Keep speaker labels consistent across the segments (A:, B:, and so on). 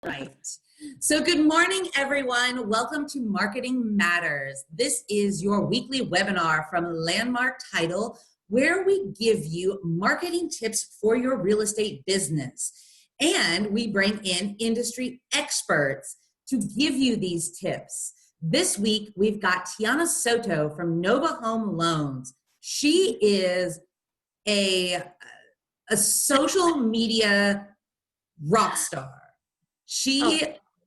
A: Right. So good morning, everyone. Welcome to Marketing Matters. This is your weekly webinar from Landmark Title, where we give you marketing tips for your real estate business. And we bring in industry experts to give you these tips. This week, we've got Tiana Soto from Nova Home Loans. She is a social media rock star.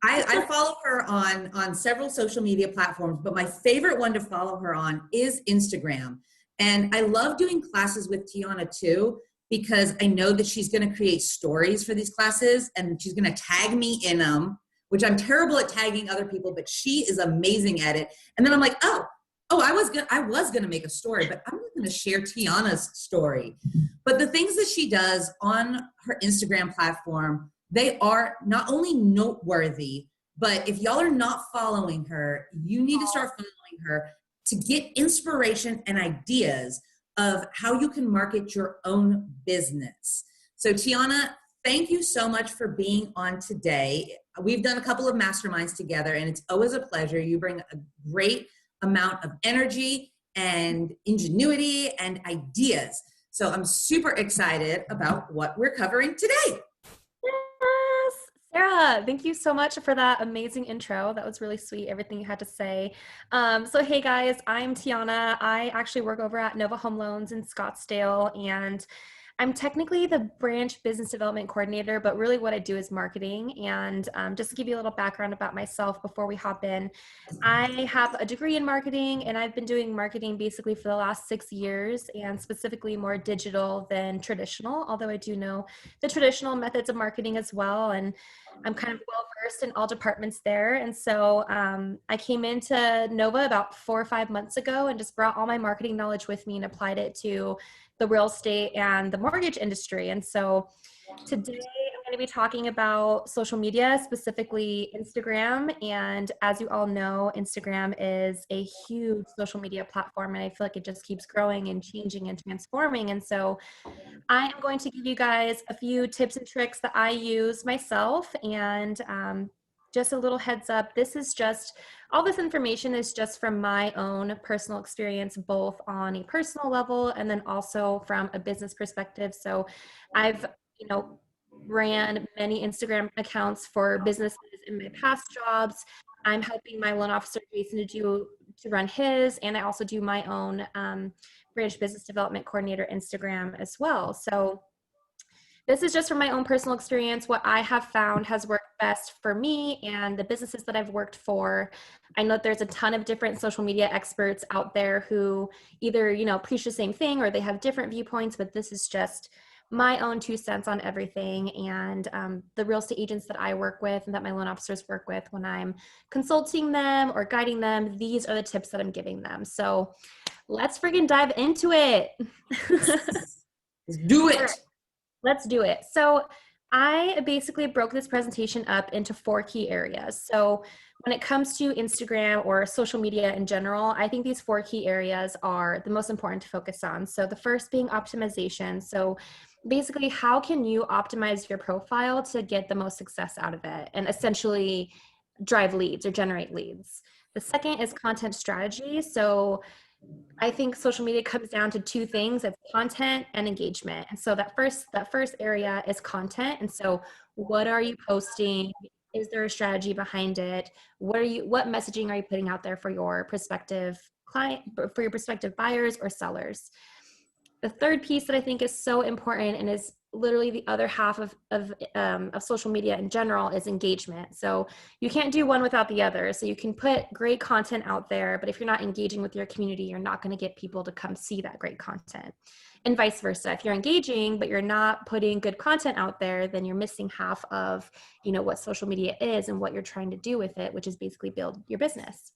A: I follow her on several social media platforms, but my favorite one to follow her on is Instagram. And I love doing classes with Tiana too, because I know that she's going to create stories for these classes and she's going to tag me in them, which I'm terrible at tagging other people, but she is amazing at it. And then I'm like, I was gonna make a story, but I'm going to share Tiana's story. But the things that she does on her Instagram platform, they are not only noteworthy, but if y'all are not following her, you need to start following her to get inspiration and ideas of how you can market your own business. So Tiana, thank you so much for being on today. We've done a couple of masterminds together, and it's always a pleasure. You bring a great amount of energy and ingenuity and ideas. So I'm super excited about what we're covering today.
B: Yes, Sarah, thank you so much for that amazing intro. That was really sweet, everything you had to say. So hey guys, I'm Tiana. I actually work over at Nova Home Loans in Scottsdale, and I'm technically the branch business development coordinator, but really what I do is marketing. And just to give you a little background about myself before we hop in, I have a degree in marketing, and I've been doing marketing basically for the last 6 years, and specifically more digital than traditional, although I do know the traditional methods of marketing as well. And I'm kind of well versed in all departments there. And so I came into Nova about 4 or 5 months ago and just brought all my marketing knowledge with me and applied it to the real estate and the mortgage industry. And so today I'm going to be talking about social media, specifically Instagram. And as you all know, Instagram is a huge social media platform, and I feel like it just keeps growing and changing and transforming. And so I am going to give you guys a few tips and tricks that I use myself, and just a little heads up, all this information is just from my own personal experience, both on a personal level and then also from a business perspective. So I've, ran many Instagram accounts for businesses in my past jobs. I'm helping my loan officer, Jason, to run his, and I also do my own branch business development coordinator Instagram as well. So this is just from my own personal experience, what I have found has worked best for me and the businesses that I've worked for. I know there's a ton of different social media experts out there who either, preach the same thing or they have different viewpoints, but this is just my own 2 cents on everything. And the real estate agents that I work with and that my loan officers work with, when I'm consulting them or guiding them, these are the tips that I'm giving them. So let's friggin' dive into it.
A: Let's do it.
B: Let's do it. So I basically broke this presentation up into 4 key areas. So when it comes to Instagram or social media in general, I think these 4 key areas are the most important to focus on. So the first being optimization. So basically, how can you optimize your profile to get the most success out of it and essentially drive leads or generate leads? The second is content strategy. So I think social media comes down to 2 things. It's content and engagement. And so that first area is content. And so what are you posting? Is there a strategy behind it? What messaging are you putting out there for your prospective client, for your prospective buyers or sellers? The third piece that I think is so important and is literally the other half of social media in general is engagement. So you can't do one without the other. So you can put great content out there, but if you're not engaging with your community, you're not going to get people to come see that great content. And vice versa. If you're engaging, but you're not putting good content out there, then you're missing half of, what social media is and what you're trying to do with it, which is basically build your business.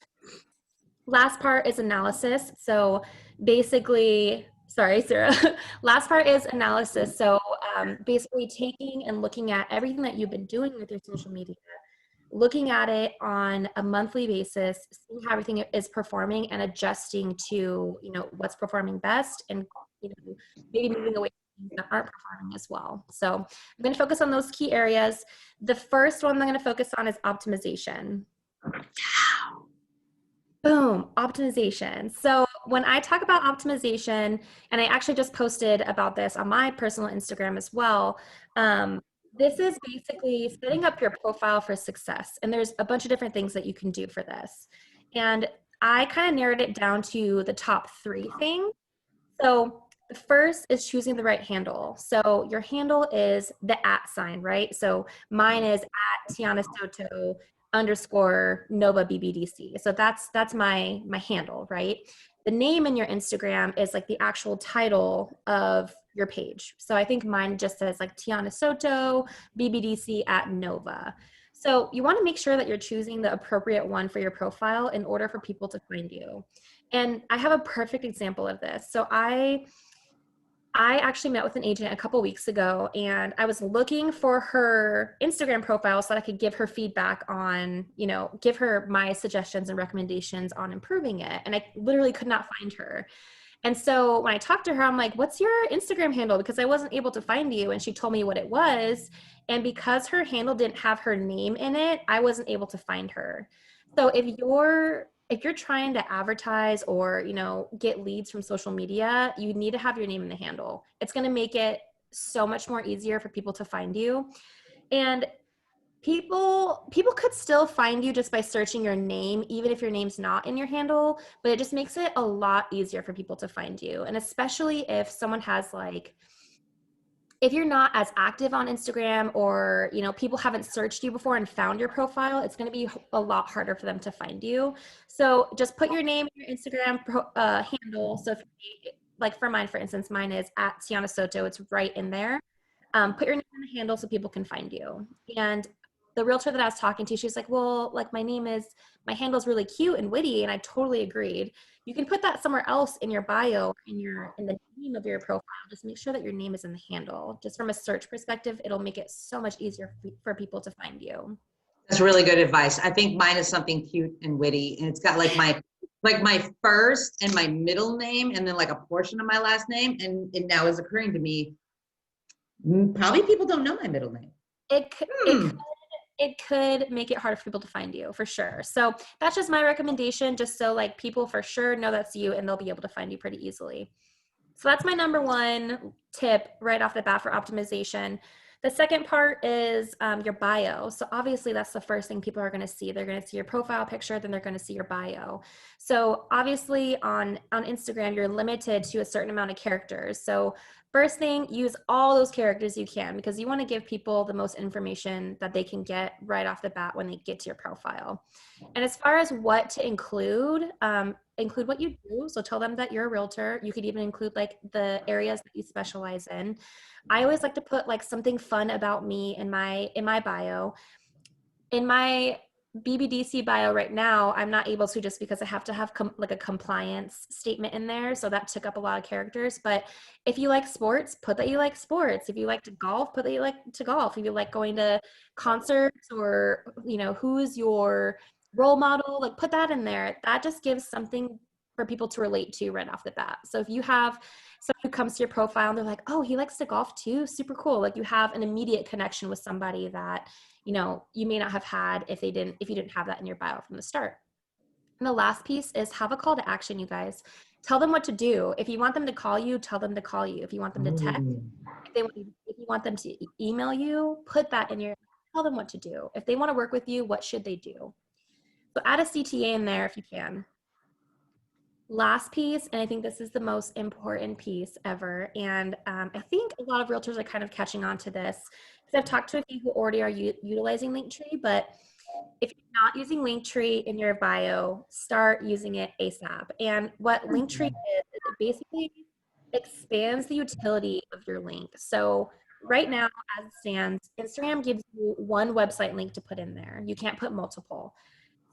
B: Last part is analysis. So basically, sorry, Sarah. Last part is analysis. So basically taking and looking at everything that you've been doing with your social media, looking at it on a monthly basis, seeing how everything is performing and adjusting to, what's performing best, and, maybe moving away things that aren't performing as well. So I'm going to focus on those key areas. The first one I'm going to focus on is optimization. Boom, optimization. So when I talk about optimization, and I actually just posted about this on my personal Instagram as well, this is basically setting up your profile for success. And there's a bunch of different things that you can do for this. And I kind of narrowed it down to the top 3 things. So the first is choosing the right handle. So your handle is the @ sign, right? So mine is @ Tiana Soto _ Nova BBDC. So that's my handle, right? The name in your Instagram is like the actual title of your page. So I think mine just says like Tiana Soto BBDC @Nova. So you want to make sure that you're choosing the appropriate one for your profile in order for people to find you. And I have a perfect example of this. So I actually met with an agent a couple weeks ago, and I was looking for her Instagram profile so that I could give her feedback on, give her my suggestions and recommendations on improving it. And I literally could not find her. And so when I talked to her, I'm like, what's your Instagram handle? Because I wasn't able to find you. And she told me what it was. And because her handle didn't have her name in it, I wasn't able to find her. So if you're trying to advertise or, get leads from social media, you need to have your name in the handle. It's going to make it so much more easier for people to find you. And people could still find you just by searching your name, even if your name's not in your handle, but it just makes it a lot easier for people to find you. And especially if someone has if you're not as active on Instagram, or people haven't searched you before and found your profile, it's going to be a lot harder for them to find you. So just put your name in your Instagram handle. So if like for mine, for instance, mine is @ Tiana Soto. It's right in there. Put your name in the handle so people can find you. And the realtor that I was talking to, she's like, well, like my handle is really cute and witty. And I totally agreed. You can put that somewhere else in your bio, in the name of your profile. Just make sure that your name is in the handle. Just from a search perspective, it'll make it so much easier for people to find you.
A: That's really good advice. I think mine is something cute and witty, and it's got like my first and my middle name, and then like a portion of my last name. And it now is occurring to me, probably people don't know my middle name.
B: It could make it harder for people to find you, for sure. So that's just my recommendation, just so like people for sure know that's you and they'll be able to find you pretty easily. So that's my number 1 tip right off the bat for optimization. The second part is your bio. So obviously that's the first thing people are going to see. They're going to see your profile picture, then they're going to see your bio. So obviously on Instagram, you're limited to a certain amount of characters. So first thing, use all those characters you can, because you want to give people the most information that they can get right off the bat when they get to your profile. And as far as what to include what you do. So tell them that you're a realtor. You could even include like the areas that you specialize in. I always like to put like something fun about me in my bio. In my BBDC bio right now, I'm not able to, just because I have to have like a compliance statement in there. So that took up a lot of characters. But if you like sports, put that you like sports. If you like to golf, put that you like to golf. If you like going to concerts, or, who's your role model, like put that in there. That just gives something for people to relate to right off the bat. So if you have someone who comes to your profile and they're like, oh, he likes to golf too, super cool. Like you have an immediate connection with somebody that, you may not have had if you didn't have that in your bio from the start. And the last piece is have a call to action, you guys. Tell them what to do. If you want them to call you, tell them to call you. If you want them to text, if you want them to email you, put that in tell them what to do. If they want to work with you, what should they do? So add a CTA in there if you can. Last piece, and I think this is the most important piece ever, and I think a lot of realtors are kind of catching on to this, because I've talked to a few who already are utilizing Linktree, but if you're not using Linktree in your bio, start using it ASAP. And what Linktree is it basically expands the utility of your link. So right now, as it stands, Instagram gives you one website link to put in there. You can't put multiple.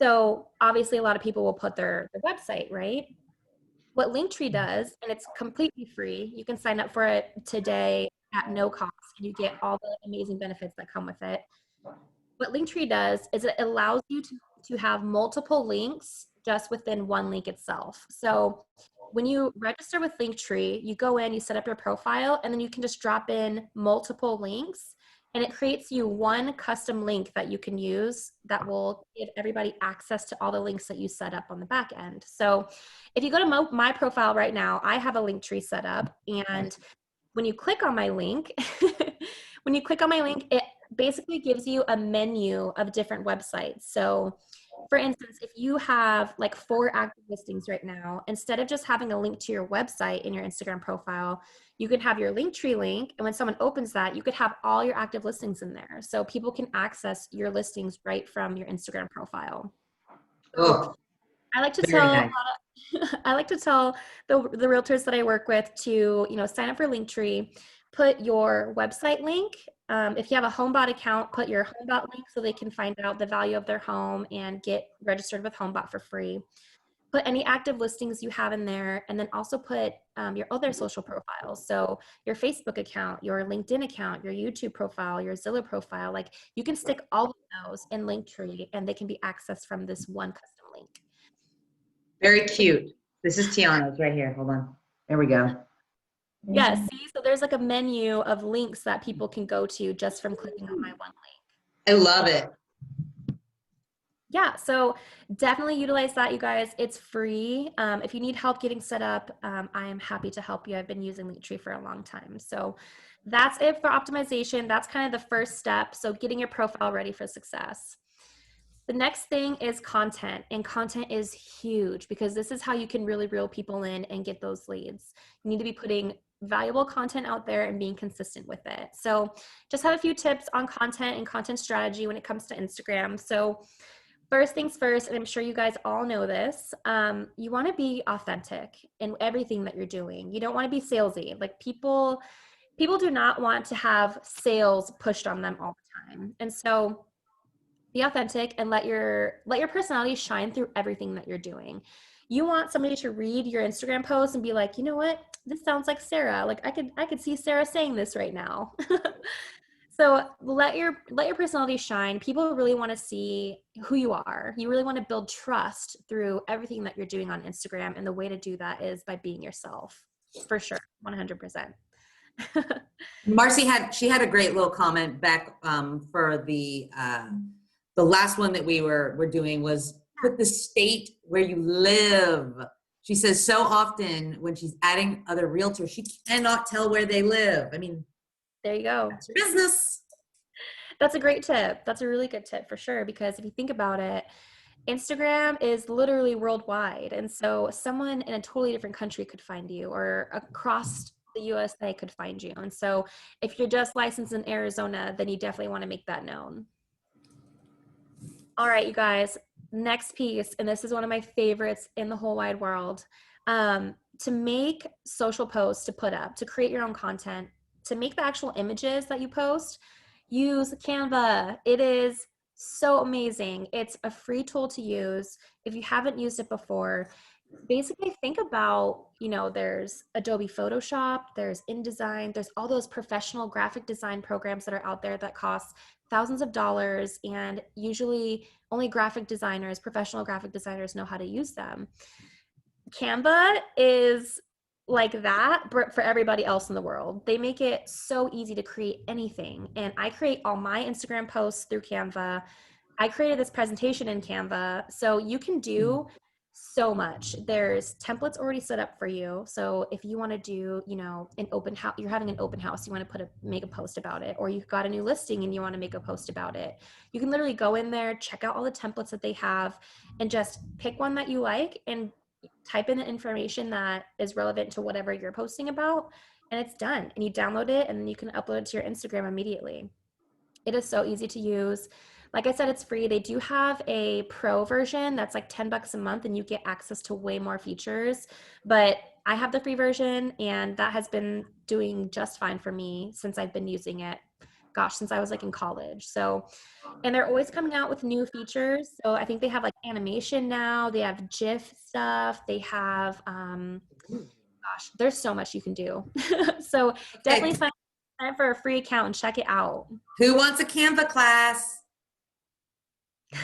B: So obviously a lot of people will put their website, right? What Linktree does, and it's completely free, you can sign up for it today at no cost, and you get all the amazing benefits that come with it. What Linktree does is it allows you to have multiple links just within one link itself. So when you register with Linktree, you go in, you set up your profile, and then you can just drop in multiple links, and it creates you one custom link that you can use that will give everybody access to all the links that you set up on the back end. So if you go to my profile right now, I have a Linktree set up, and when you click on my link, it basically gives you a menu of different websites. So for instance, if you have like 4 active listings right now, instead of just having a link to your website in your Instagram profile, you can have your Linktree link. And when someone opens that, you could have all your active listings in there. So people can access your listings right from your Instagram profile.
A: Oh,
B: I like to
A: very
B: tell
A: nice.
B: I like to tell the realtors that I work with to, sign up for Linktree, put your website link. If you have a HomeBot account, put your HomeBot link so they can find out the value of their home and get registered with HomeBot for free. Put any active listings you have in there, and then also put your other social profiles. So your Facebook account, your LinkedIn account, your YouTube profile, your Zillow profile. Like, you can stick all of those in Linktree, and they can be accessed from this one custom link.
A: Very cute. This is Tiana's right here. Hold on. There we go.
B: Yeah, see, so there's like a menu of links that people can go to just from clicking on my one link.
A: I love it.
B: Yeah, so definitely utilize that, you guys. It's free. If you need help getting set up, I am happy to help you. I've been using Linktree for a long time. So that's it for optimization. That's kind of the first step. So getting your profile ready for success. The next thing is content, and content is huge because this is how you can really reel people in and get those leads. You need to be putting valuable content out there and being consistent with it. So just have a few tips on content and content strategy when it comes to Instagram. So first things first, and I'm sure you guys all know this, you want to be authentic in everything that you're doing. You don't want to be salesy. Like, people do not want to have sales pushed on them all the time. And so be authentic and let your personality shine through everything that you're doing. You want somebody to read your Instagram post and be like, you know what, this sounds like Sarah. Like, I could see Sarah saying this right now. So let your personality shine. People really want to see who you are. You really want to build trust through everything that you're doing on Instagram, and the way to do that is by being yourself, for sure, 100%.
A: Marcy had a great little comment back for the last one that we were doing was put the state where you live. She says so often when she's adding other realtors, she cannot tell where they live. I mean,
B: there you go.
A: That's your business.
B: That's a great tip. That's a really good tip for sure, because if you think about it, Instagram is literally worldwide. And so someone in a totally different country could find you, or across the USA could find you. And so if you're just licensed in Arizona, then you definitely want to make that known. All right, you guys, next piece, and this is one of my favorites in the whole wide world. To make social posts to put up, to create your own content, to make the actual images that you post, use Canva. It is so amazing. It's a free tool to use. If you haven't used it before, basically think about, there's Adobe Photoshop, there's InDesign, there's all those professional graphic design programs that are out there that cost thousands of dollars, and usually only professional graphic designers know how to use them. Canva is like that, but for everybody else in the world. They make it so easy to create anything. And I create all my Instagram posts through Canva. I created this presentation in Canva. So you can do so much. There's templates already set up for you. So if you want to do, an open house, you're having an open house, you want to make a post about it, or you've got a new listing and you want to make a post about it, you can literally go in there, check out all the templates that they have, and just pick one that you like and type in the information that is relevant to whatever you're posting about, and it's done. And you download it, and then you can upload it to your Instagram immediately. It is so easy to use. Like I said, it's free. They do have a pro version that's like $10 a month, and you get access to way more features. But I have the free version, and that has been doing just fine for me since I've been using it. Gosh, since I was like in college. So, and they're always coming out with new features. So I think they have like animation now. They have GIF stuff. They have, gosh, there's so much you can do. So definitely sign up for a free account and check it out.
A: Who wants a Canva class?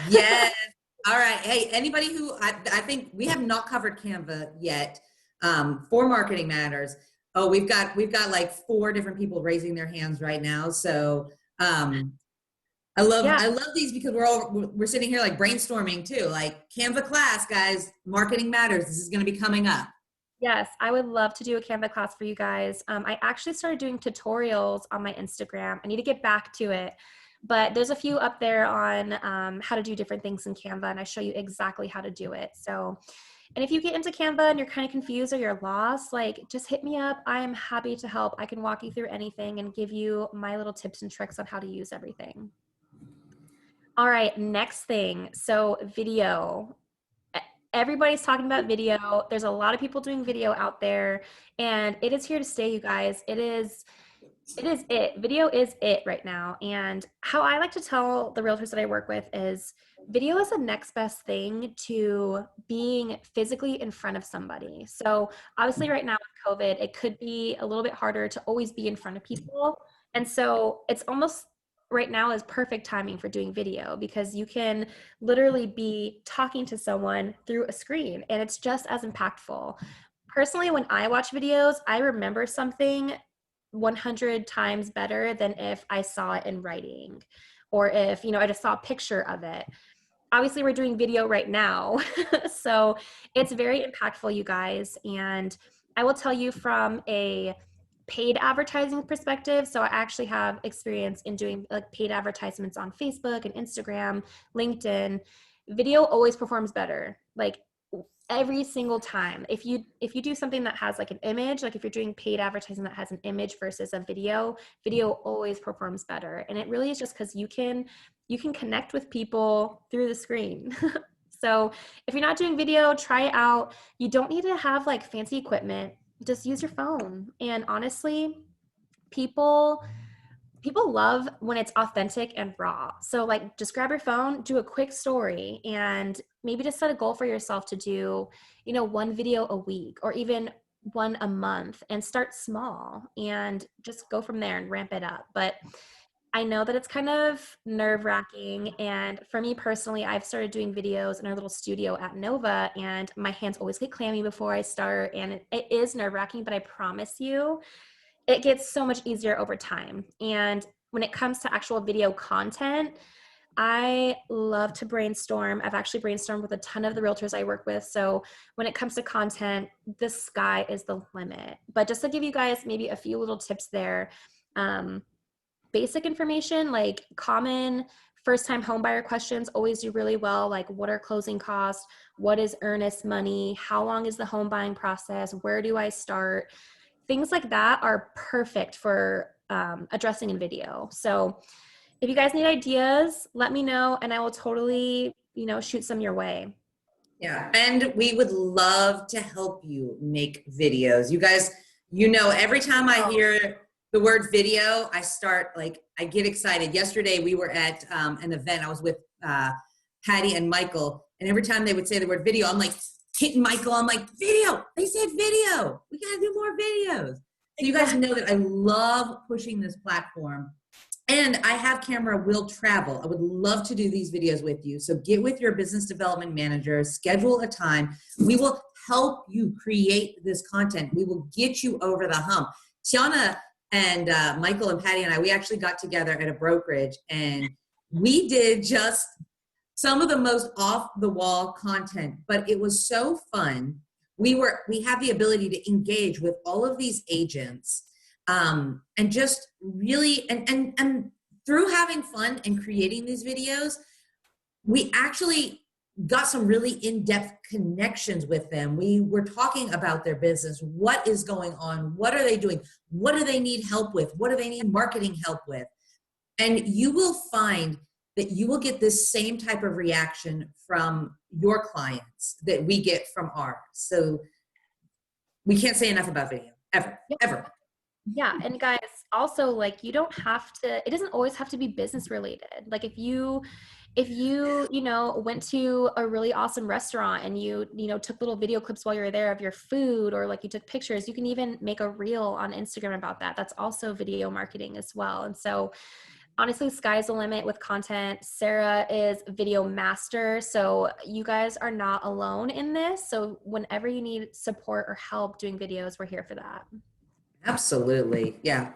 A: Yes. All right. Hey, anybody who, I think we have not covered Canva yet. for Marketing Matters. Oh, we've got like 4 different people raising their hands right now. So
B: Yeah.
A: I love these because we're sitting here like brainstorming too. Like Canva class, guys, Marketing Matters. This is going to be coming up.
B: Yes, I would love to do a Canva class for you guys. I actually started doing tutorials on my Instagram. I need to get back to it, but there's a few up there on how to do different things in Canva, and I show you exactly how to do it. So, and if you get into Canva and you're kind of confused or you're lost, like just hit me up. I am happy to help. I can walk you through anything and give you my little tips and tricks on how to use everything. All right, next thing. So video. Everybody's talking about video. There's a lot of people doing video out there, and it is here to stay, you guys. It. Video is it right now. And how I like to tell the realtors that I work with is video is the next best thing to being physically in front of somebody. So obviously right now with COVID, it could be a little bit harder to always be in front of people. And so it's almost right now is perfect timing for doing video because you can literally be talking to someone through a screen and it's just as impactful. Personally, when I watch videos, I remember something 100 times better than if I saw it in writing or if, I just saw a picture of it. Obviously, we're doing video right now. So it's very impactful, you guys. And I will tell you from a paid advertising perspective. So I actually have experience in doing like paid advertisements on Facebook and Instagram, LinkedIn. Video always performs better. Like every single time. If you do something that has like an image, like if you're doing paid advertising that has an image versus a video always performs better. And it really is just because you can connect with people through the screen. So if you're not doing video, try it out. You don't need to have like fancy equipment. Just use your phone. And honestly, people love when it's authentic and raw. So like just grab your phone, do a quick story, and maybe just set a goal for yourself to do, 1 video a week or even 1 a month, and start small and just go from there and ramp it up. But I know that it's kind of nerve-wracking, and for me personally, I've started doing videos in our little studio at Nova, and my hands always get clammy before I start, and it is nerve-wracking, but I promise you, it gets so much easier over time. And when it comes to actual video content, I love to brainstorm. I've actually brainstormed with a ton of the realtors I work with. So when it comes to content, the sky is the limit. But just to give you guys maybe a few little tips there, basic information like common first-time homebuyer questions always do really well. Like, what are closing costs? What is earnest money? How long is the home buying process? Where do I start? Things like that are perfect for addressing in video. So if you guys need ideas, let me know and I will totally, shoot some your way.
A: Yeah. And we would love to help you make videos. You guys, every time I hear the word video, I get excited. Yesterday we were at an event. I was with Patty and Michael, and every time they would say the word video, I'm like hitting Michael. I'm like, video. They said video. We got to do more videos. So you guys know that I love pushing this platform. And I have Camera Will Travel. I would love to do these videos with you. So get with your business development manager, schedule a time. We will help you create this content. We will get you over the hump. Tiana and Michael and Patty and I, we actually got together at a brokerage and we did just some of the most off the wall content, but it was so fun. We have the ability to engage with all of these agents and just really, and through having fun and creating these videos, we actually got some really in-depth connections with them. We were talking about their business. What is going on? What are they doing? What do they need help with? What do they need marketing help with? And you will find that you will get this same type of reaction from your clients that we get from ours. So we can't say enough about video, ever.
B: Yeah. And guys, also like it doesn't always have to be business related. Like if you went to a really awesome restaurant and you took little video clips while you were there of your food, or like you took pictures, you can even make a reel on Instagram about that. That's also video marketing as well. And so honestly, sky's the limit with content. Sarah is video master. So you guys are not alone in this. So whenever you need support or help doing videos, we're here for that.
A: Absolutely. Yeah.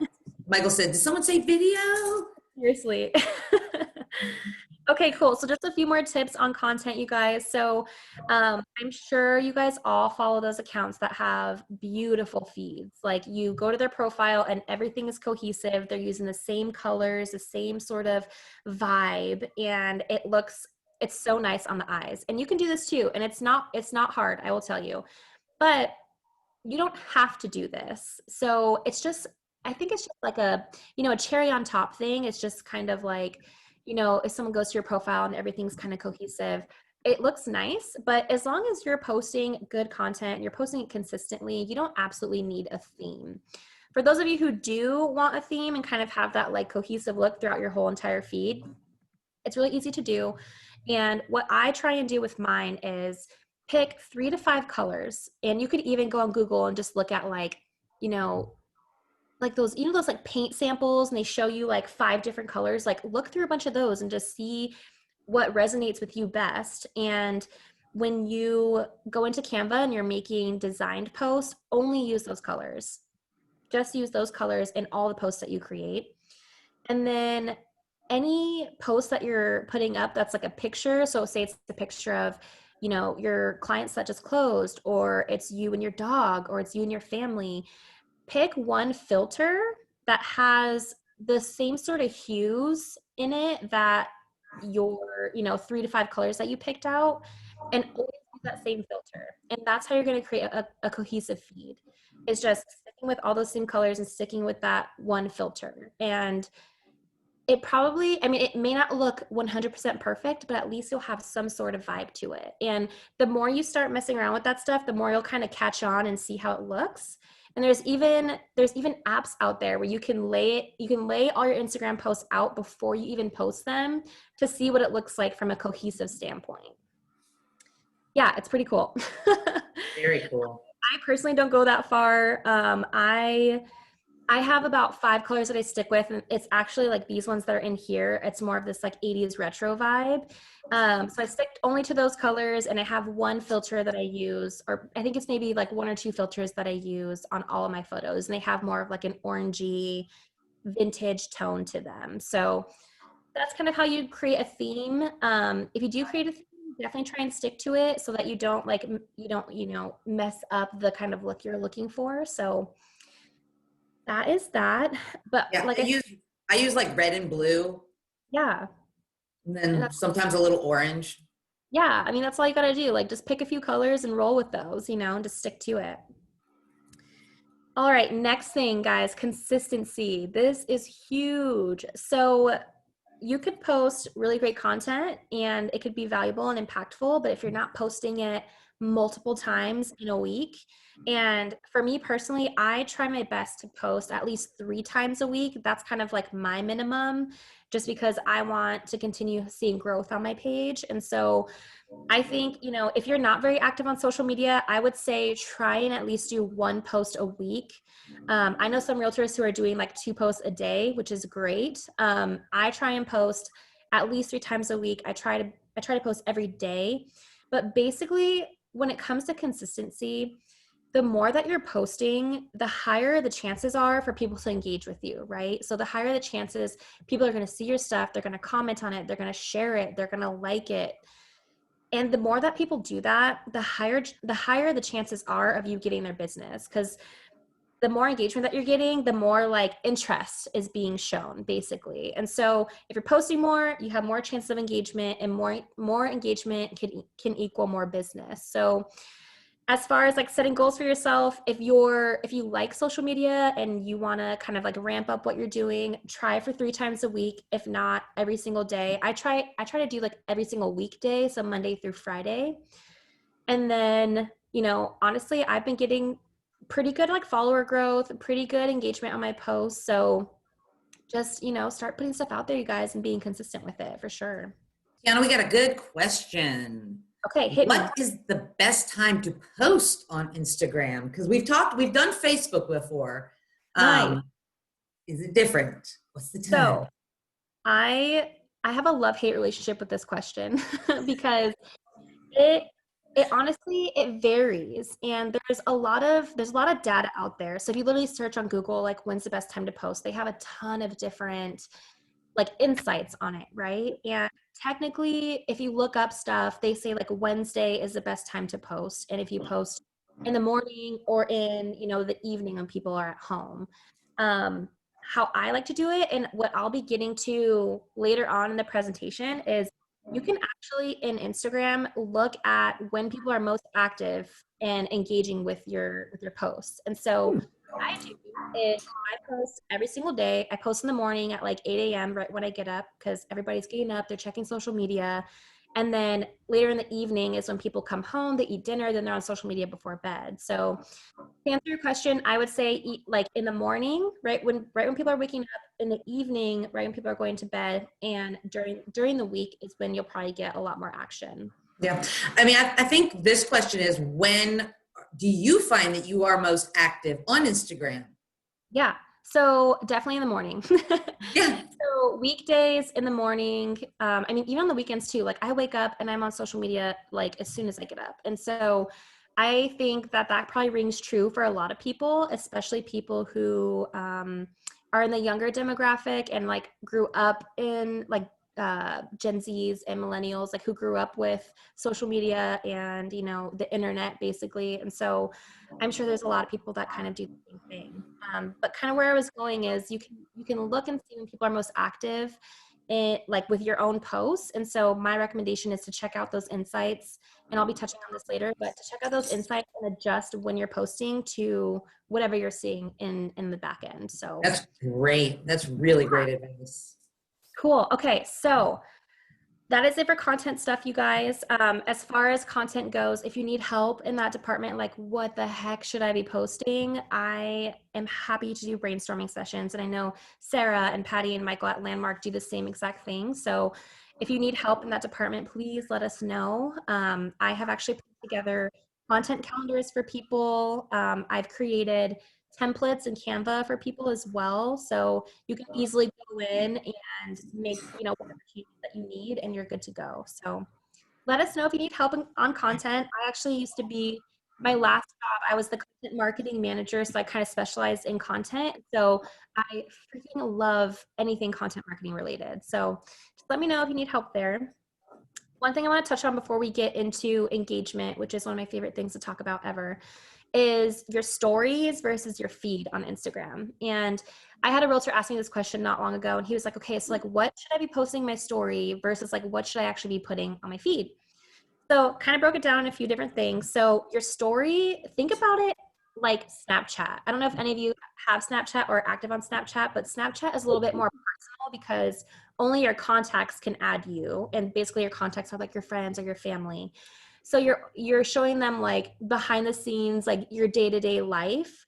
A: Michael said, did someone say video?
B: Seriously. Okay, cool. So just a few more tips on content, you guys. So I'm sure you guys all follow those accounts that have beautiful feeds. Like you go to their profile and everything is cohesive. They're using the same colors, the same sort of vibe, and it's so nice on the eyes. And you can do this too. And it's not hard, I will tell you. But you don't have to do this. So I think it's just like a cherry on top thing. It's just kind of like, if someone goes to your profile and everything's kind of cohesive, it looks nice, but as long as you're posting good content, you're posting it consistently, you don't absolutely need a theme. For those of you who do want a theme and kind of have that like cohesive look throughout your whole entire feed, it's really easy to do. And what I try and do with mine is pick 3 to 5 colors. And you could even go on Google and just look at like those like paint samples, and they show you like 5 different colors. Like look through a bunch of those and just see what resonates with you best. And when you go into Canva and you're making designed posts, only use those colors. Just use those colors in all the posts that you create. And then any post that you're putting up that's like a picture, so say it's the picture of your clients that just closed, or it's you and your dog, or it's you and your family, pick one filter that has the same sort of hues in it that your 3 to 5 colors that you picked out, and always use that same filter. And that's how you're going to create a cohesive feed. It's just sticking with all those same colors and sticking with that one filter. And it may not look 100% perfect, but at least you'll have some sort of vibe to it. And the more you start messing around with that stuff, the more you'll kind of catch on and see how it looks. And there's even apps out there where you can lay all your Instagram posts out before you even post them to see what it looks like from a cohesive standpoint. Yeah, it's pretty cool.
A: Very cool.
B: I personally don't go that far. I have about 5 colors that I stick with, and it's actually like these ones that are in here. It's more of this like 80s retro vibe. So I stick only to those colors, and I have one filter that I use, or I think it's maybe like 1 or 2 filters that I use on all of my photos, and they have more of like an orangey vintage tone to them. So that's kind of how you create a theme. If you do create a theme, definitely try and stick to it so that you don't mess up the kind of look you're looking for. So that is that. But
A: Yeah,
B: like
A: I use like red and blue,
B: yeah.
A: and
B: And
A: then sometimes a little orange.
B: yeah, I mean, that's all you got to do. Like just pick a few colors and roll with those, and just stick to it. All right, next thing, guys, consistency. This is huge. So you could post really great content and it could be valuable and impactful, but if you're not posting it multiple times in a week, and for me personally, I try my best to post at least 3 times a week. That's kind of like my minimum, just because I want to continue seeing growth on my page. And so I think, if you're not very active on social media, I would say try and at least do 1 post a week. I know some realtors who are doing like 2 posts a day, which is great. I try and post at least 3 times a week. I try to post every day. But basically, when it comes to consistency, the more that you're posting, the higher the chances are for people to engage with you, right? So the higher the chances people are going to see your stuff, they're going to comment on it, they're going to share it, they're going to like it. And the more that people do that, the higher the chances are of you getting their business, because the more engagement that you're getting, the more like interest is being shown, basically. And so if you're posting more, you have more chances of engagement, and more engagement can equal more business. So as far as like setting goals for yourself, if you like social media and you want to kind of like ramp up what you're doing, try for 3 times a week, if not every single day. I try to do like every single weekday, so Monday through Friday. And then, honestly, I've been getting pretty good like follower growth, pretty good engagement on my posts. So just, start putting stuff out there, you guys, and being consistent with it for sure.
A: Tiana, we got a good question.
B: Okay, hit me.
A: What is the best time to post on Instagram? Because we've done Facebook before.
B: Nice.
A: Is it different? What's the time?
B: So I I have a love-hate relationship with this question because it it honestly it varies, and there's a lot of data out there. So if you literally search on Google like when's the best time to post, they have a ton of different like insights on it, right? And technically, if you look up stuff, they say like Wednesday is the best time to post, and if you post in the morning or in, you know, the evening when people are at home. Um, how I like to do it, and what I'll be getting to later on in the presentation, is you can actually in Instagram look at when people are most active and engaging with your posts. And so what I do is I post every single day. I post in the morning at like 8 a.m. right when I get up, because everybody's getting up, they're checking social media. And then later in the evening is when people come home, they eat dinner, then they're on social media before bed. So to answer your question, I would say eat like in the morning, right when people are waking up, in the evening, right when people are going to bed, and during the week is when you'll probably get a lot more action.
A: Yeah. I mean, I think this question is, when do you find that you are most active on Instagram?
B: Yeah. So definitely in the morning.
A: Yeah.
B: So weekdays in the morning, I mean, even on the weekends too, like I wake up and I'm on social media like as soon as I get up. And so I think that that probably rings true for a lot of people, especially people who are in the younger demographic and like grew up in like Gen Zs and millennials, like who grew up with social media and, you know, the internet basically. And so I'm sure there's a lot of people that kind of do the same thing. But kind of where I was going is you can look and see when people are most active in, like with your own posts. And so my recommendation is to check out those insights, and I'll be touching on this later, but to check out those insights and adjust when you're posting to whatever you're seeing in the back end. So
A: That's great. That's really great advice.
B: cool. Okay, so that is it for content stuff, you guys. As far as content goes, if you need help in that department, like what the heck should I be posting? I am happy to do brainstorming sessions. And I know Sarah and Patty and Michael at Landmark do the same exact thing. So if you need help in that department, please let us know. I have actually put together content calendars for people. I've created templates in Canva for people as well. So you can easily go in and make, you know, whatever changes that you need, and you're good to go. So let us know if you need help on content. I actually used to be, my last job, I was the content marketing manager, so I kind of specialized in content. So I freaking love anything content marketing related. So just let me know if you need help there. One thing I want to touch on before we get into engagement, which is one of my favorite things to talk about ever, is your stories versus your feed on Instagram. And I had a realtor ask me this question not long ago, and he was like, okay, so like what should I be posting my story versus like what should I actually be putting on my feed? So kind of broke it down in a few different things. So your story, think about it like Snapchat. I don't know if any of you have Snapchat or are active on Snapchat, but Snapchat is a little bit more personal because only your contacts can add you, and basically your contacts are like your friends or your family. So you're showing them like behind the scenes, like your day-to-day life.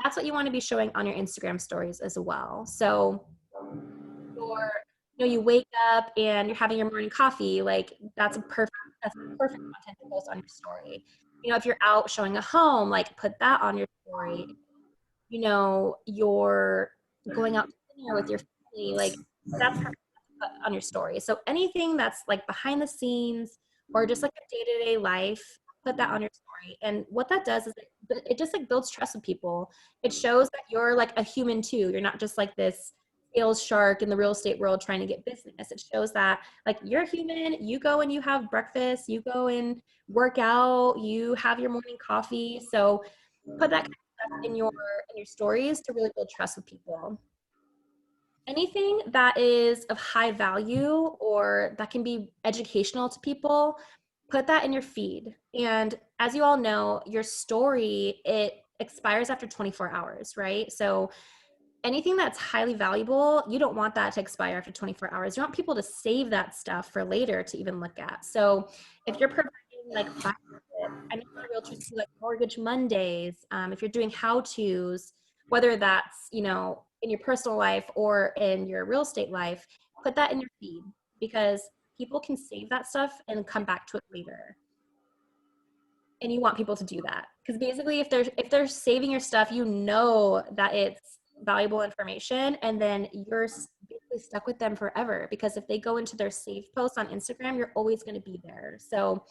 B: That's what you want to be showing on your Instagram stories as well. So your, you know, you wake up and you're having your morning coffee, like that's perfect content that goes on your story. You know, if you're out showing a home, like put that on your story. You know, you're going out to dinner with your family, like that's perfect to put on your story. So anything that's like behind the scenes or just like a day-to-day life, put that on your story. And what that does is it just like builds trust with people. It shows that you're like a human too. You're not just like this sales shark in the real estate world trying to get business. It shows that like you're human. You go and you have breakfast, you go and work out, you have your morning coffee. So put that kind of stuff in your stories to really build trust with people. Anything that is of high value or that can be educational to people, put that in your feed. And as you all know, your story, it expires after 24 hours, right? So anything that's highly valuable, you don't want that to expire after 24 hours. You want people to save that stuff for later to even look at. So if you're providing like I know realtors do like Mortgage Mondays. If you're doing how-tos, whether that's, you know, in your personal life or in your real estate life, put that in your feed because people can save that stuff and come back to it later. And you want people to do that because basically if they're saving your stuff, you know that it's valuable information, and then you're basically stuck with them forever, because if they go into their saved posts on Instagram, you're always going to be there. So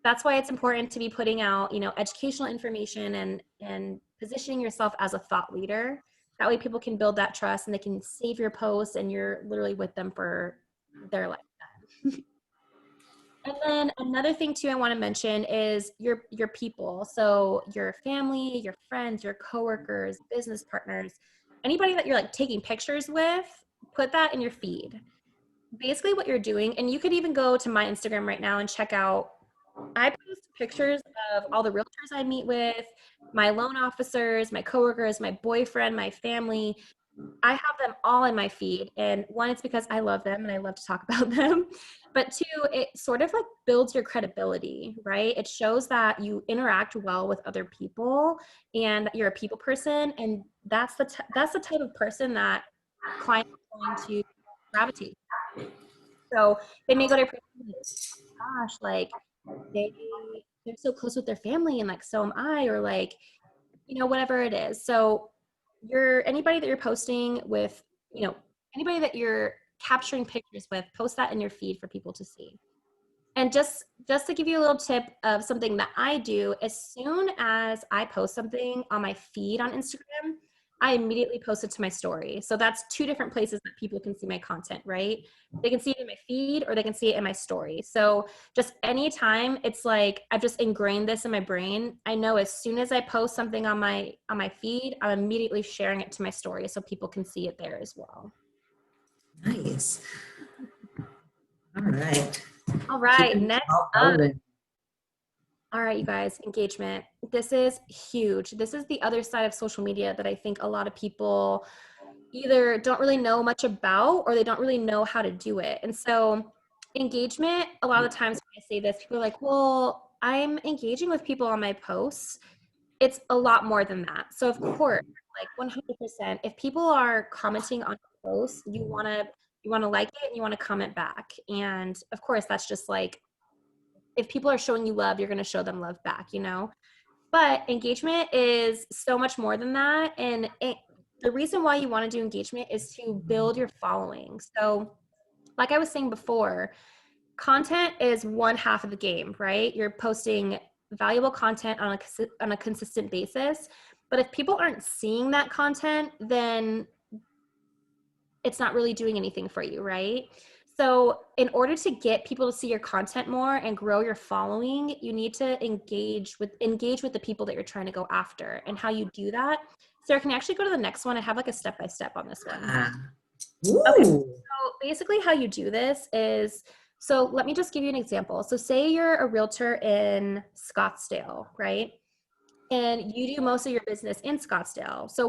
B: that's why it's important to be putting out, you know, educational information and positioning yourself as a thought leader. That way people can build that trust and they can save your posts and you're literally with them for their lifetime. And then another thing too I want to mention is your people. So your family, your friends, your coworkers, business partners, anybody that you're like taking pictures with, put that in your feed. Basically what you're doing, and you could even go to my Instagram right now and check out, I post pictures of all the realtors I meet with, my loan officers, my coworkers, my boyfriend, my family. I have them all in my feed. And one, it's because I love them and I love to talk about them. But two, it sort of like builds your credibility, right? It shows that you interact well with other people and you're a people person. And that's that's the type of person that clients are going to gravitate. So they may go to your profile and be like, gosh, like they they're so close with their family and like so am I, or like, you know, whatever it is. So anybody that you're posting with, you know, anybody that you're capturing pictures with, post that in your feed for people to see. And just to give you a little tip of something that I do, as soon as I post something on my feed on Instagram, I immediately post it to my story. So that's two different places that people can see my content, right? They can see it in my feed or they can see it in my story. So just anytime, it's like I've just ingrained this in my brain. I know as soon as I post something on my feed, I'm immediately sharing it to my story so people can see it there as well.
A: Nice. All right.
B: All right,
A: Keeping
B: next
A: all
B: up.
A: rolling.
B: All right, you guys, engagement. This is huge. This is the other side of social media that I think a lot of people either don't really know much about or they don't really know how to do it. And so engagement, a lot of the times when I say this, people are like, well, I'm engaging with people on my posts. It's a lot more than that. So of course, like 100%, if people are commenting on your posts, you want to like it and you want to comment back. And of course, that's just like, if people are showing you love, you're going to show them love back, you know? But engagement is so much more than that. And the reason why you want to do engagement is to build your following. So, like I was saying before, content is one half of the game, right? You're posting valuable content on a consistent basis. But if people aren't seeing that content, then it's not really doing anything for you, right? So in order to get people to see your content more and grow your following, you need to engage with the people that you're trying to go after. And how you do that, Sarah, can you actually go to the next one? I have like a step-by-step on this one. Okay, so basically how you do this is, so let me just give you an example. So say you're a realtor in Scottsdale, right? And you do most of your business in Scottsdale. So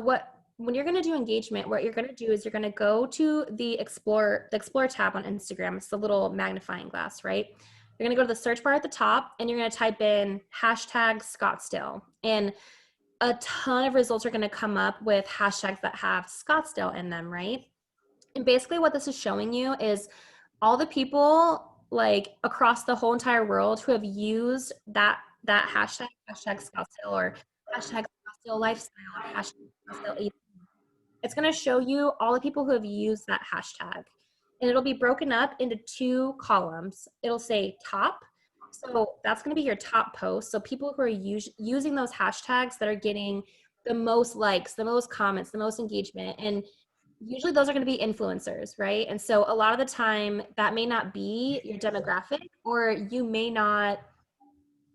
B: when you're going to do engagement, what you're going to do is you're going to go to the Explore tab on Instagram. It's the little magnifying glass, right? You're going to go to the search bar at the top and you're going to type in hashtag Scottsdale. And a ton of results are going to come up with hashtags that have Scottsdale in them, right? And basically what this is showing you is all the people like across the whole entire world who have used that hashtag Scottsdale or hashtag Scottsdale lifestyle or hashtag Scottsdale. It's going to show you all the people who have used that hashtag. And it'll be broken up into two columns. It'll say top. So that's going to be your top post. So people who are using those hashtags that are getting the most likes, the most comments, the most engagement. And usually those are going to be influencers, right? And so a lot of the time that may not be your demographic, or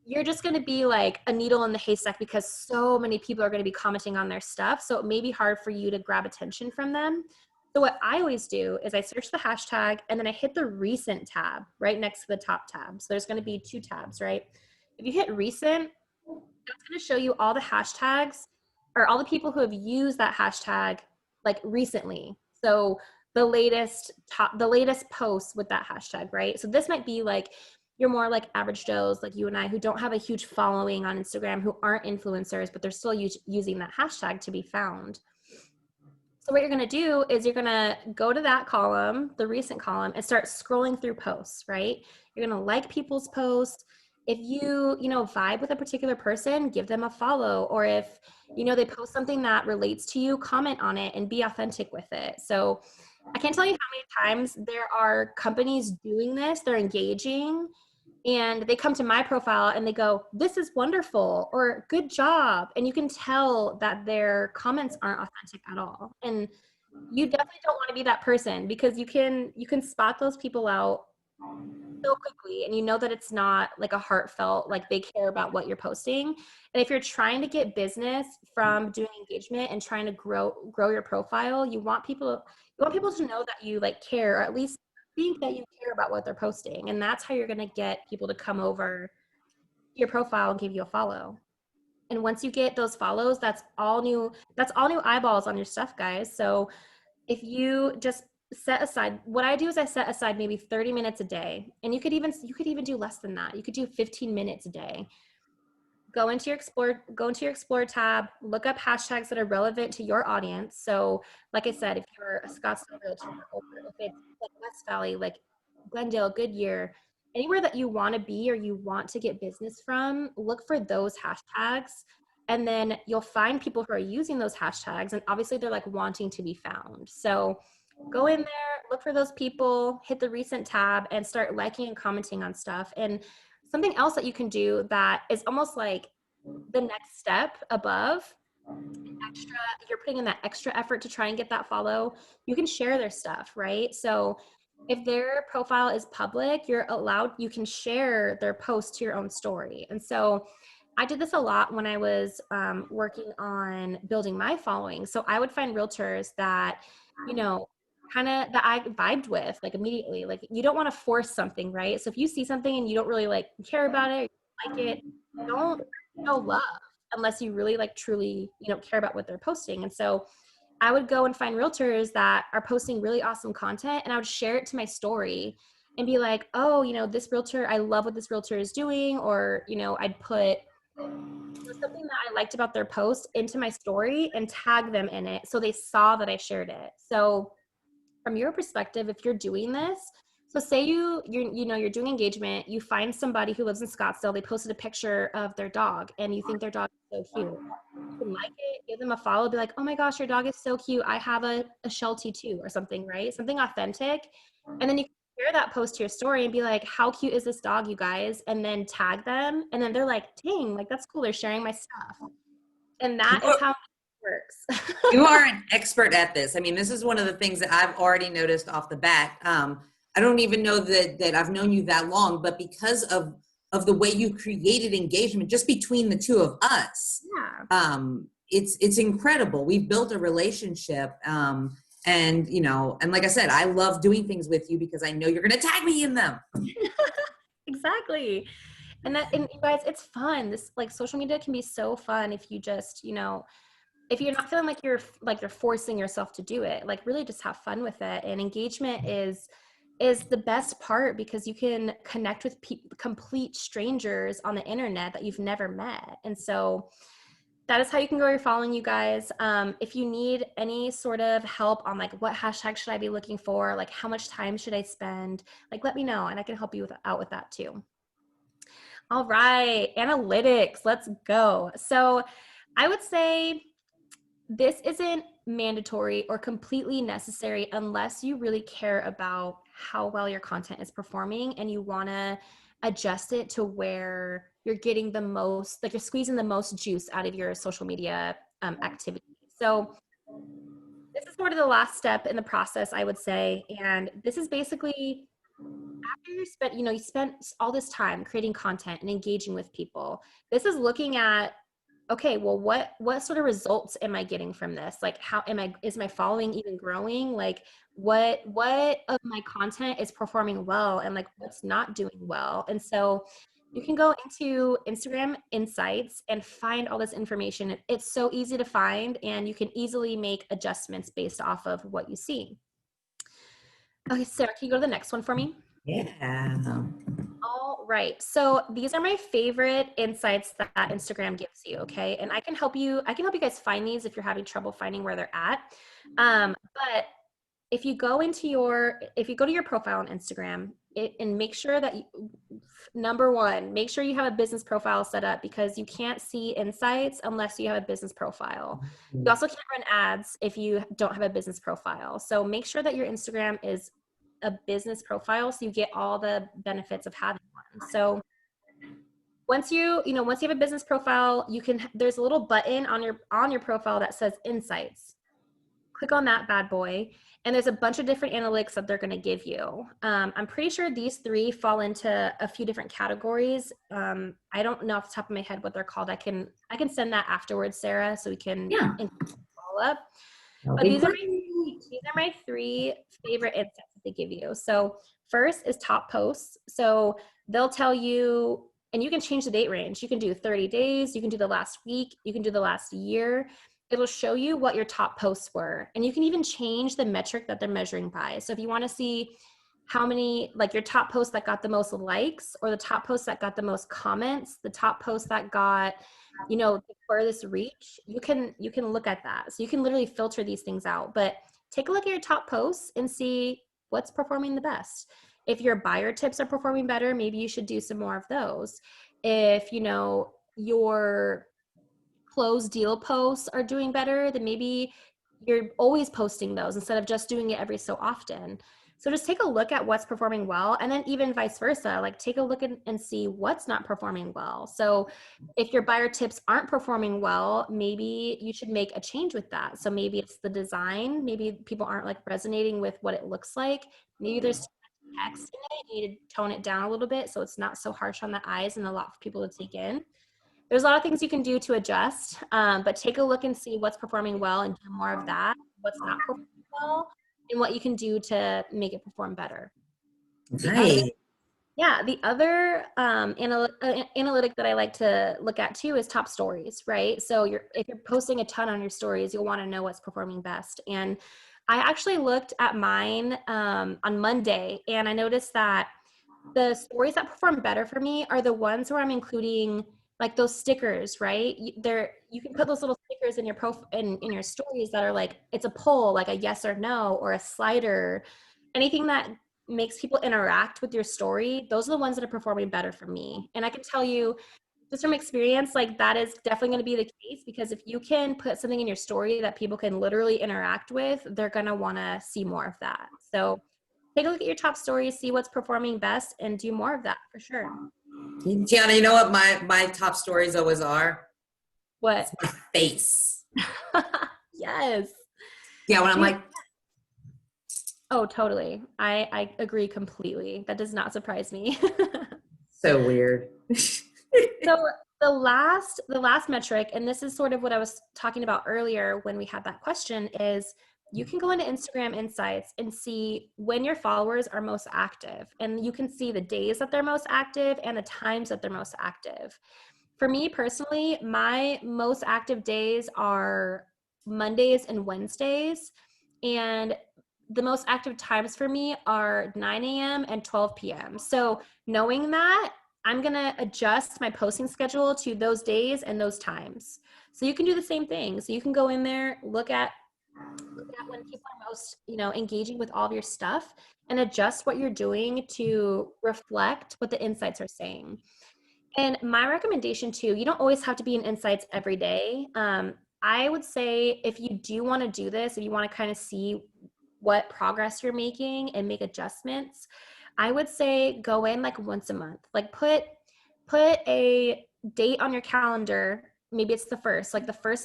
B: you're just going to be like a needle in the haystack because so many people are going to be commenting on their stuff. So it may be hard for you to grab attention from them. So what I always do is I search the hashtag and then I hit the recent tab right next to the top tab. So there's going to be two tabs, right? If you hit recent, that's going to show you all the hashtags or all the people who have used that hashtag like recently. So the latest posts with that hashtag, right? So this might be like, you're more like average Joes like you and I who don't have a huge following on Instagram, who aren't influencers, but they're still using that hashtag to be found. So what you're going to do is you're going to go to that column, the recent column, and start scrolling through posts, right? You're going to like people's posts. if you know, vibe with a particular person, give them a follow. Or if, you know, they post something that relates to you, comment on it and be authentic with it. So I can't tell you how many times there are companies doing this, they're engaging, and they come to my profile and they go, "This is wonderful," or "Good job." And you can tell that their comments aren't authentic at all. And you definitely don't want to be that person, because you can spot those people out so quickly, and you know that it's not like a heartfelt, like they care about what you're posting. And if you're trying to get business from doing engagement and trying to grow your profile, you want people to know that you like care, or at least think that you care about what they're posting. And that's how you're going to get people to come over to your profile and give you a follow. And once you get those follows, that's all new eyeballs on your stuff, guys. So if you just set aside, what I do is I set aside maybe 30 minutes a day, and you could even do less than that. You could do 15 minutes a day. Go into your explore tab, look up hashtags that are relevant to your audience. So like I said, if you're a Scottsdale realtor, or if it's like West Valley, like Glendale, Goodyear, anywhere that you want to be or you want to get business from, look for those hashtags. And then you'll find people who are using those hashtags, and obviously they're like wanting to be found. So go in there, look for those people, hit the recent tab, and start liking and commenting on stuff. And something else that you can do that is almost like the next step above, extra, you're putting in that extra effort to try and get that follow, you can share their stuff, right? So if their profile is public, you can share their post to your own story. And so I did this a lot when I was working on building my following. So I would find realtors that, you know, kind of that I vibed with like immediately. Like, you don't want to force something, right? So if you see something and you don't really like care about it, or like it, don't show love unless you really like truly, care about what they're posting. And so I would go and find realtors that are posting really awesome content, and I would share it to my story and be like, "Oh, this realtor, I love what this realtor is doing." Or, I'd put something that I liked about their post into my story and tag them in it, so they saw that I shared it. So from your perspective, if you're doing this, so say you're doing engagement, you find somebody who lives in Scottsdale, they posted a picture of their dog and you think their dog is so cute. You can like it, give them a follow, be like, "Oh my gosh, your dog is so cute. I have a Sheltie too," or something, right? Something authentic. And then you can share that post to your story and be like, "How cute is this dog, you guys?" And then tag them. And then they're like, "Dang, like that's cool. They're sharing my stuff." And that is how it works.
A: You are an expert at this. I mean, this is one of the things that I've already noticed off the bat. I don't even know that I've known you that long, but because of the way you created engagement just between the two of us,
B: Yeah.
A: it's incredible. We've built a relationship, and like I said, I love doing things with you because I know you're going to tag me in them.
B: Exactly. And you guys, it's fun. This, like, social media can be so fun if you just, if you're not feeling like you're forcing yourself to do it, like really just have fun with it. And engagement is the best part, because you can connect with complete strangers on the internet that you've never met. And so that is how you can grow your following, you guys. If you need any sort of help on like what hashtag should I be looking for, like how much time should I spend, like let me know and I can help you out with that too. All right, analytics, let's go. So I would say this isn't mandatory or completely necessary unless you really care about how well your content is performing and you want to adjust it to where you're getting the most, like you're squeezing the most juice out of your social media activity. So this is sort of the last step in the process, I would say. And this is basically after you spent all this time creating content and engaging with people. This is looking at, okay, well, what sort of results am I getting from this? Like, is my following even growing? Like, what of my content is performing well and like what's not doing well? And so you can go into Instagram Insights and find all this information. It's so easy to find, and you can easily make adjustments based off of what you see. Okay, Sarah, can you go to the next one for me?
A: Yeah.
B: All right. So these are my favorite insights that Instagram gives you. Okay. And I can help you guys find these if you're having trouble finding where they're at. But if you go to your profile on Instagram and make sure that number one, make sure you have a business profile set up, because you can't see insights unless you have a business profile. You also can't run ads if you don't have a business profile. So make sure that your Instagram is a business profile so you get all the benefits of having one. So once you have a business profile, there's a little button on your profile that says insights. Click on that bad boy, and there's a bunch of different analytics that they're going to give you. I'm pretty sure these three fall into a few different categories. I don't know off the top of my head what they're called. I can send that afterwards, Sarah, so we can follow up. But these are my three favorite insights that they give you. So first is top posts. So they'll tell you, and you can change the date range. You can do 30 days, you can do the last week, you can do the last year. It'll show you what your top posts were. And you can even change the metric that they're measuring by. So if you want to see how many, like your top post that got the most likes, or the top post that got the most comments, the top post that got, the furthest reach, you can look at that. So you can literally filter these things out. But take a look at your top posts and see what's performing the best. If your buyer tips are performing better, maybe you should do some more of those. If your closed deal posts are doing better, then maybe you're always posting those instead of just doing it every so often. So just take a look at what's performing well, and then even vice versa, like take a look and see what's not performing well. So if your buyer tips aren't performing well, maybe you should make a change with that. So maybe it's the design, maybe people aren't like resonating with what it looks like. Maybe there's too much text in it, you need to tone it down a little bit so it's not so harsh on the eyes and a lot for people to take in. There's a lot of things you can do to adjust, but take a look and see what's performing well and do more of that, what's not performing well, and what you can do to make it perform better.
A: Right.
B: The other analytic that I like to look at too is top stories, right? So if you're posting a ton on your stories, you'll want to know what's performing best. And I actually looked at mine on Monday, and I noticed that the stories that perform better for me are the ones where I'm including like those stickers, right? You can put those little stickers in your in your stories that are like, it's a poll, like a yes or no, or a slider, anything that makes people interact with your story. Those are the ones that are performing better for me. And I can tell you just from experience, like that is definitely going to be the case, because if you can put something in your story that people can literally interact with, they're going to want to see more of that. So take a look at your top stories, see what's performing best, and do more of that for sure.
A: Tiana, you know what my top stories always are?
B: What?
A: It's my face.
B: Yes.
A: Yeah, when I'm like,
B: oh, totally. I agree completely. That does not surprise me.
A: so weird.
B: So the last metric, and this is sort of what I was talking about earlier when we had that question, is you can go into Instagram Insights and see when your followers are most active. And you can see the days that they're most active and the times that they're most active. For me personally, my most active days are Mondays and Wednesdays. And the most active times for me are 9 a.m. and 12 p.m. So knowing that, I'm going to adjust my posting schedule to those days and those times. So you can do the same thing. So you can go in there, look at when people are most, engaging with all of your stuff, and adjust what you're doing to reflect what the insights are saying. And my recommendation too, you don't always have to be in Insights every day. I would say if you do want to do this, if you want to kind of see what progress you're making and make adjustments, I would say go in like once a month. Like put a date on your calendar. Maybe it's the first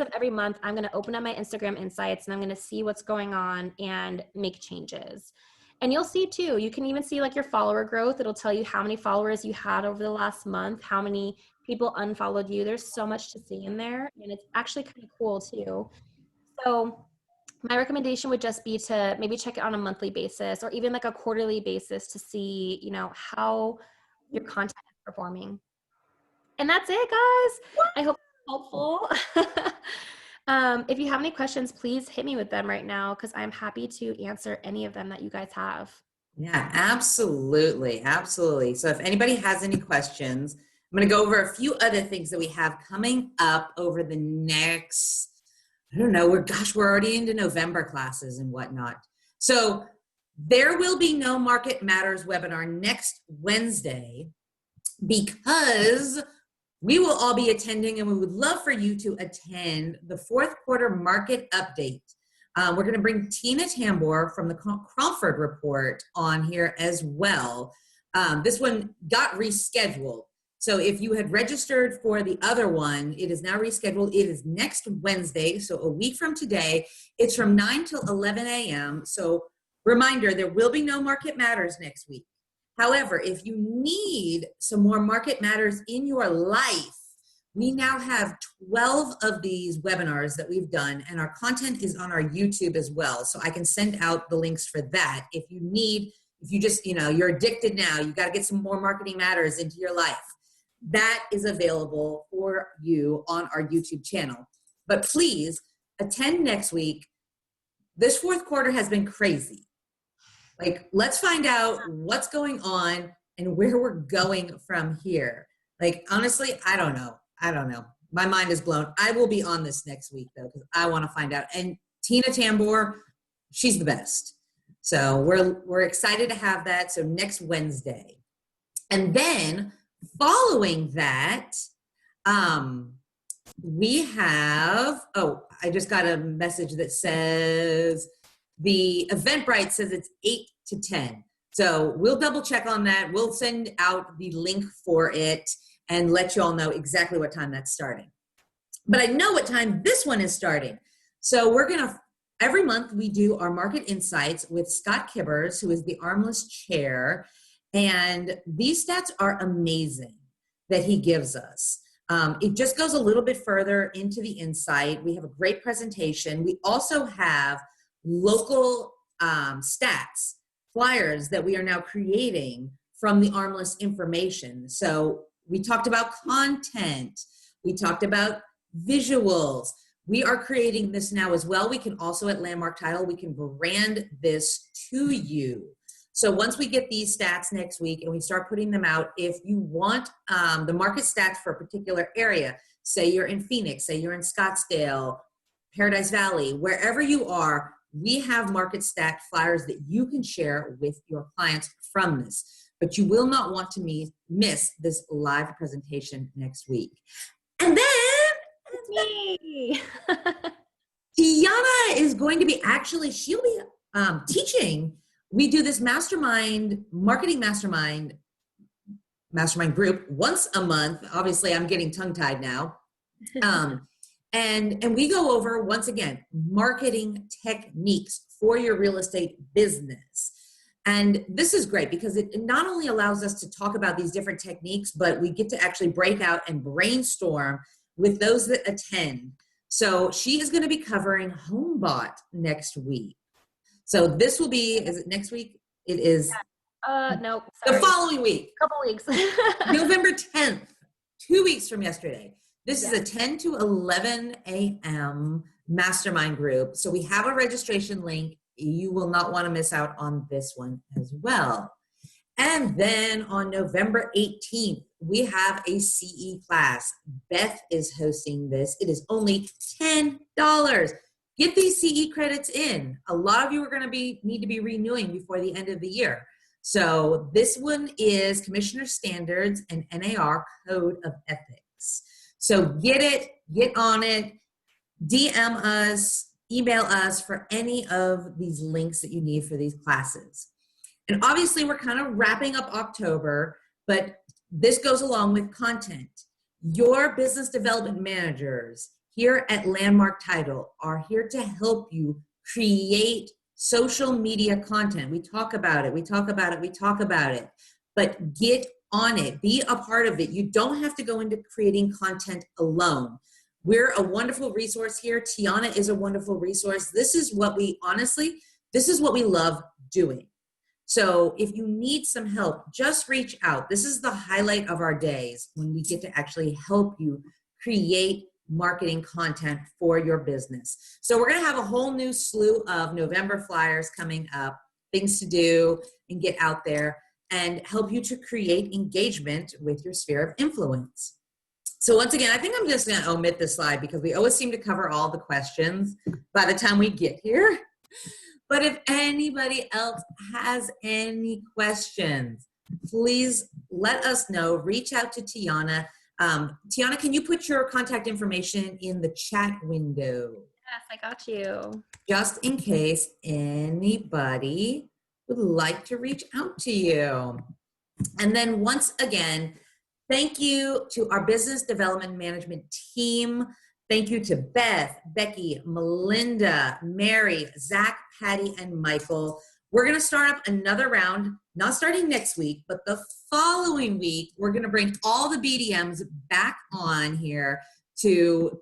B: of every month, I'm going to open up my Instagram Insights and I'm going to see what's going on and make changes. And you'll see too, you can even see like your follower growth. It'll tell you how many followers you had over the last month, how many people unfollowed you. There's so much to see in there, and it's actually kind of cool too. So my recommendation would just be to maybe check it on a monthly basis or even like a quarterly basis to see, how your content is performing. And that's it, guys. I hope it's helpful. If you have any questions, please hit me with them right now, because I'm happy to answer any of them that you guys have.
A: Yeah, absolutely. Absolutely. So if anybody has any questions, I'm going to go over a few other things that we have coming up over the next, I don't know, we're already into November classes and whatnot. So there will be no Market Matters webinar next Wednesday because we will all be attending, and we would love for you to attend the fourth quarter market update. We're going to bring Tina Tambor from the Crawford Report on here as well. This one got rescheduled. So if you had registered for the other one, it is now rescheduled. It is next Wednesday, so a week from today. It's from 9 till 11 a.m. So reminder, there will be no Market Matters next week. However, if you need some more Market Matters in your life, we now have 12 of these webinars that we've done, and our content is on our YouTube as well. So I can send out the links for that. If you just, you're addicted now, you got to get some more Marketing Matters into your life. That is available for you on our YouTube channel. But please attend next week. This fourth quarter has been crazy. Like, let's find out what's going on and where we're going from here. Like, honestly, I don't know. My mind is blown. I will be on this next week, though, because I want to find out. And Tina Tambor, she's the best. So we're excited to have that. So next Wednesday. And then following that, we have, I just got a message that says the Eventbrite says it's 8 to 10. So we'll double check on that. We'll send out the link for it and let you all know exactly what time that's starting. But I know what time this one is starting. So every month we do our Market Insights with Scott Kibbers, who is the Armless Chair. And these stats are amazing that he gives us. It just goes a little bit further into the insight. We have a great presentation. We also have local stats, flyers that we are now creating from the Armless information. So we talked about content. We talked about visuals. We are creating this now as well. We can also, at Landmark Title, we can brand this to you. So once we get these stats next week and we start putting them out, if you want the market stats for a particular area, say you're in Phoenix, say you're in Scottsdale, Paradise Valley, wherever you are, we have market stat flyers that you can share with your clients from this. But you will not want to miss this live presentation next week. And then
B: Me.
A: Tiana is going to be she'll be teaching. We do this marketing mastermind group once a month. Obviously, I'm getting tongue-tied now. And we go over, once again, marketing techniques for your real estate business. And this is great because it not only allows us to talk about these different techniques, but we get to actually break out and brainstorm with those that attend. So she is going to be covering HomeBot next week. So this will be, is it next week? It is.
B: No, sorry.
A: The following week.
B: Couple weeks.
A: November 10th, 2 weeks from yesterday. This is a 10 to 11 a.m. mastermind group. So we have a registration link. You will not want to miss out on this one as well. And then on November 18th, we have a CE class. Beth is hosting this. It is only $10. Get these CE credits in. A lot of you are going to need to be renewing before the end of the year. So this one is Commissioner Standards and NAR Code of Ethics. So get it, get on it, DM us, email us for any of these links that you need for these classes. And obviously we're kind of wrapping up October, but this goes along with content. Your business development managers here at Landmark Title are here to help you create social media content. We talk about it, but get on it, be a part of it. You don't have to go into creating content alone. We're a wonderful resource here. Tiana is a wonderful resource. This is what we love doing. So if you need some help, just reach out. This is the highlight of our days when we get to actually help you create marketing content for your business. So we're going to have a whole new slew of November flyers coming up, things to do and get out there and help you to create engagement with your sphere of influence. So once again, I think I'm just going to omit this slide because we always seem to cover all the questions by the time we get here. But if anybody else has any questions, please let us know. Reach out to Tiana. Tiana, can you put your contact information in the chat window?
B: Yes, I got you.
A: Just in case anybody would like to reach out to you. And then once again, thank you to our business development management team. Thank you to Beth, Becky, Melinda, Mary, Zach, Patty, and Michael. We're going to start up another round, not starting next week, but the following week. We're going to bring all the BDMs back on here to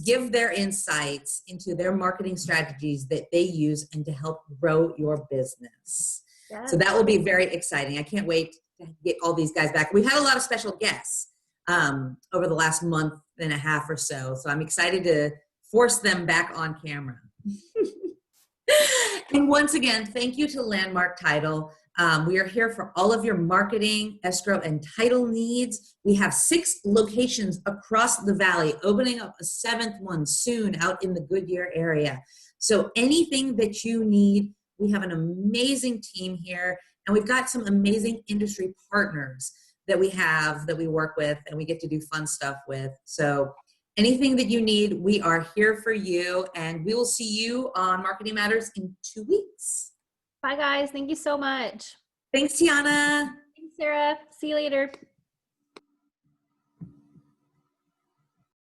A: give their insights into their marketing strategies that they use and to help grow your business.
B: Yes.
A: So that will be very exciting. I can't wait to get all these guys back. We've had a lot of special guests over the last month and a half or so. So I'm excited to force them back on camera. And once again, thank you to Landmark Title. We are here for all of your marketing, escrow, and title needs. We have 6 locations across the valley, opening up a 7th one soon out in the Goodyear area. So anything that you need, we have an amazing team here, and we've got some amazing industry partners that we work with and we get to do fun stuff with. So anything that you need, we are here for you, and we will see you on Marketing Matters in 2 weeks.
B: Bye, guys. Thank you so much.
A: Thanks, Tiana.
B: Thanks, Sarah. See you later.